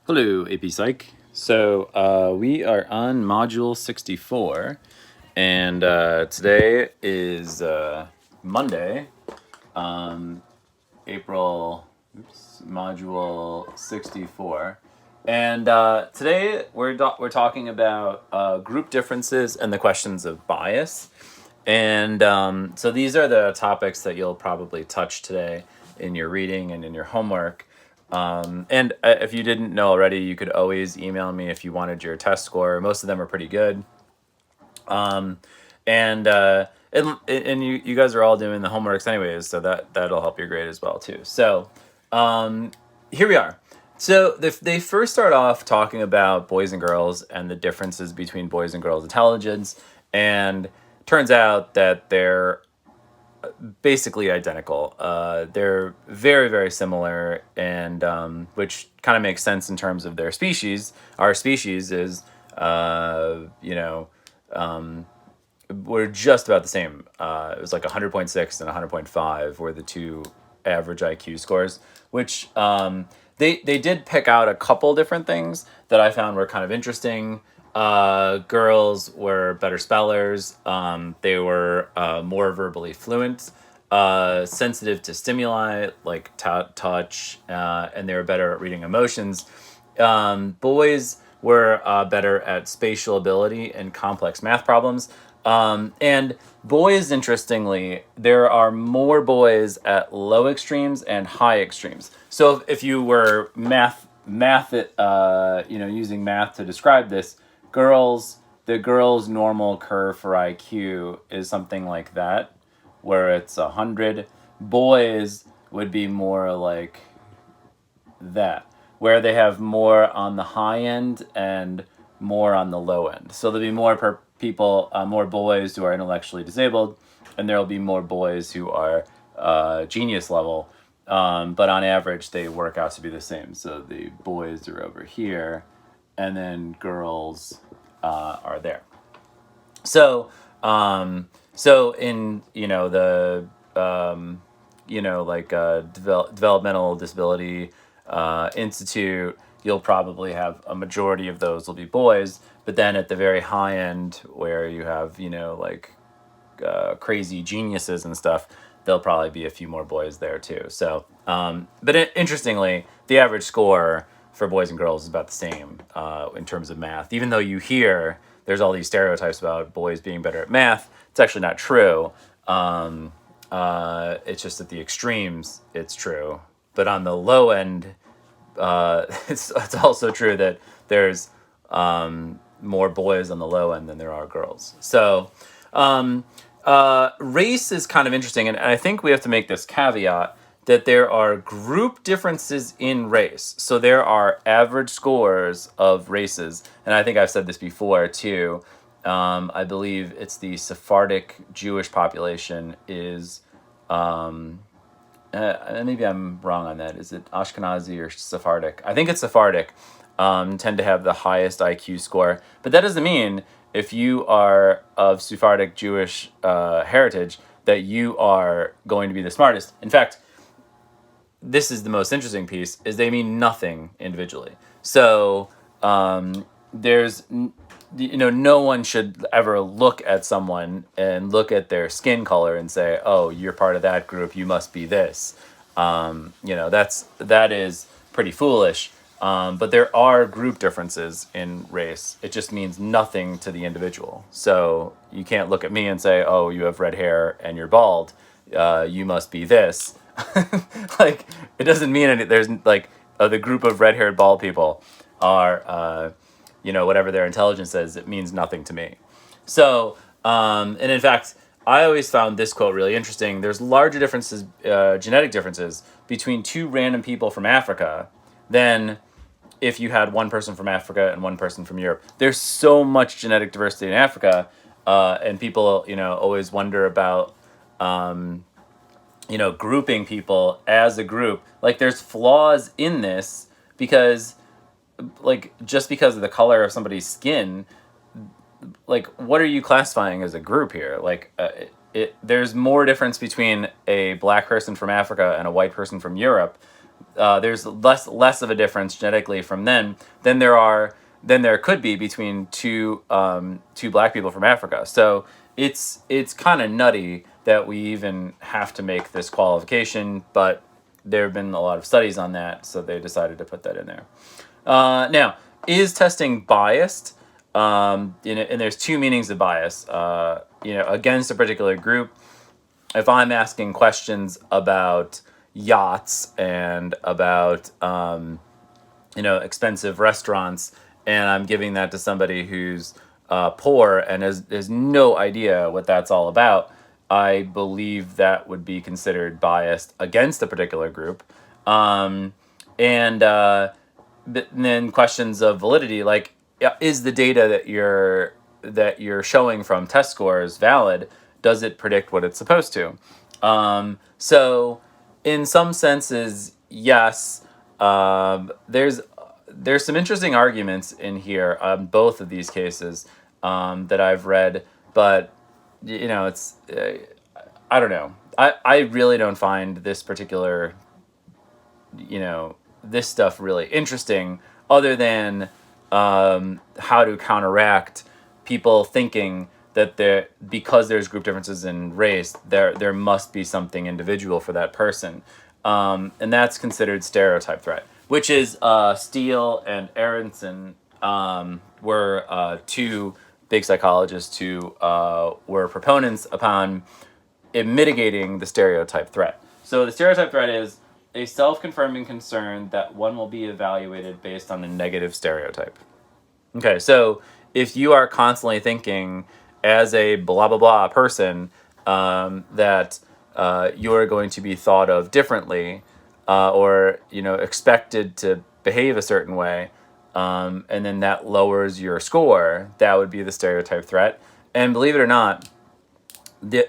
Hello, AP Psych. So we are on module 64, and today is Monday, April, module 64. And today we're talking about group differences and the questions of bias. And so these are the topics that you'll probably touch today in your reading and in your homework. And if you didn't know already, you could always email me if you wanted your test score. Most of them are pretty good. And you guys are all doing the homeworks anyways, so that'll help your grade as well too. So here we are. So they first start off talking about boys and girls and the differences between boys and girls' intelligence, and turns out that they're basically identical. They're very, very similar, and which kind of makes sense in terms of their species. Our species is, we're just about the same. It was like 100.6 and 100.5 were the two average IQ scores, which they did pick out a couple different things that I found were kind of interesting. Girls were better spellers. They were more verbally fluent, sensitive to stimuli like touch, and they were better at reading emotions. Boys were better at spatial ability and complex math problems. And boys, interestingly, there are more boys at low extremes and high extremes. So if you were using math to describe this, the girls' normal curve for IQ is something like that, where it's 100. Boys would be more like that, where they have more on the high end and more on the low end. So there'll be more boys who are intellectually disabled, and there'll be more boys who are genius level. But on average, they work out to be the same. So the boys are over here, and then girls are there. So in the developmental disability institute, you'll probably have a majority of those will be boys. But then at the very high end, where you have crazy geniuses and stuff, there'll probably be a few more boys there too. So, interestingly, the average score for boys and girls is about the same in terms of math. Even though you hear there's all these stereotypes about boys being better at math, it's actually not true. It's just at the extremes, it's true. But on the low end, it's also true that there's more boys on the low end than there are girls. So race is kind of interesting, and I think we have to make this caveat that there are group differences in race. So there are average scores of races, and I think I've said this before too. I believe it's the Sephardic Jewish population is, maybe I'm wrong on that. Is it Ashkenazi or Sephardic? I think it's Sephardic. Tend to have the highest IQ score, but that doesn't mean if you are of Sephardic Jewish heritage that you are going to be the smartest. In fact, this is the most interesting piece, is they mean nothing individually. So there's no one should ever look at someone and look at their skin color and say, oh, you're part of that group, you must be this. That is pretty foolish. But there are group differences in race. It just means nothing to the individual. So you can't look at me and say, oh, you have red hair and you're bald, you must be this. Like, it doesn't mean anything. There's the group of red-haired bald people are whatever their intelligence is, it means nothing to me. So and in fact, I always found this quote really interesting. There's larger differences, genetic differences, between two random people from Africa than if you had one person from Africa and one person from Europe. There's so much genetic diversity in Africa, and people always wonder about grouping people as a group. Like, there's flaws in this because, just because of the color of somebody's skin, what are you classifying as a group here? There's more difference between a black person from Africa and a white person from Europe there's less of a difference genetically from then than there could be between two black people from Africa. So it's kind of nutty that we even have to make this qualification, but there have been a lot of studies on that, so they decided to put that in there. Now, is testing biased? And there's two meanings of bias. Against a particular group. If I'm asking questions about yachts and about expensive restaurants, and I'm giving that to somebody who's poor and has no idea what that's all about, I believe that would be considered biased against a particular group. And then questions of validity, like, is the data that you're showing from test scores valid? Does it predict what it's supposed to? So in some senses, yes. There's some interesting arguments in here on both of these cases that I've read, but it's I don't know. I really don't find this particular this stuff really interesting, other than how to counteract people thinking that because there's group differences in race, there must be something individual for that person, and that's considered stereotype threat, which is Steele and Aronson were two big psychologists who were proponents upon mitigating the stereotype threat. So the stereotype threat is a self-confirming concern that one will be evaluated based on a negative stereotype. Okay, so if you are constantly thinking as a blah blah blah person that you're going to be thought of differently, or expected to behave a certain way, and then that lowers your score, that would be the stereotype threat. And believe it or not,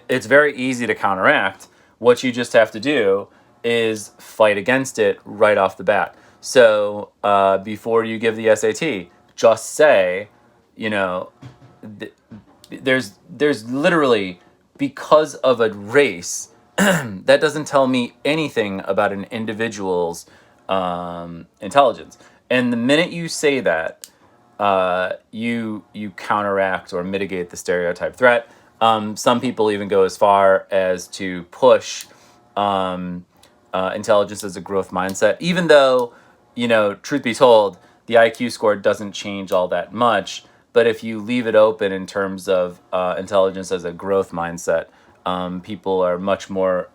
it's very easy to counteract. What you just have to do is fight against it right off the bat. So before you give the SAT, just say, there's literally, because of a race, that doesn't tell me anything about an individual's intelligence. And the minute you say that, you counteract or mitigate the stereotype threat. Some people even go as far as to push intelligence as a growth mindset, even though, truth be told, the IQ score doesn't change all that much. But if you leave it open in terms of intelligence as a growth mindset, people are much more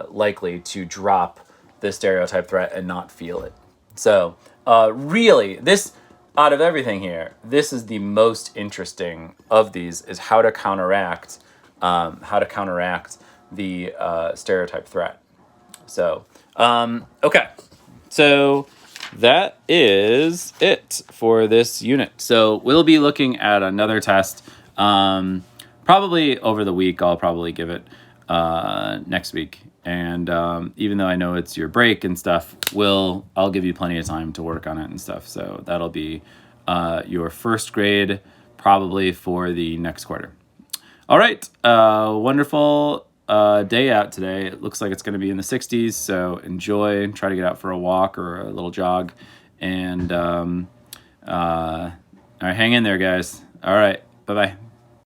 likely to drop the stereotype threat and not feel it. So really, this, out of everything here, this is the most interesting of these, is how to counteract the stereotype threat. So, okay. So that is it for this unit. So we'll be looking at another test, probably over the week. I'll probably give it next week. And even though I know it's your break and stuff, I'll give you plenty of time to work on it and stuff. So that'll be your first grade probably for the next quarter. All right. Wonderful day out today. It looks like it's going to be in the 60s. So enjoy. Try to get out for a walk or a little jog. And all right, hang in there, guys. All right. Bye-bye.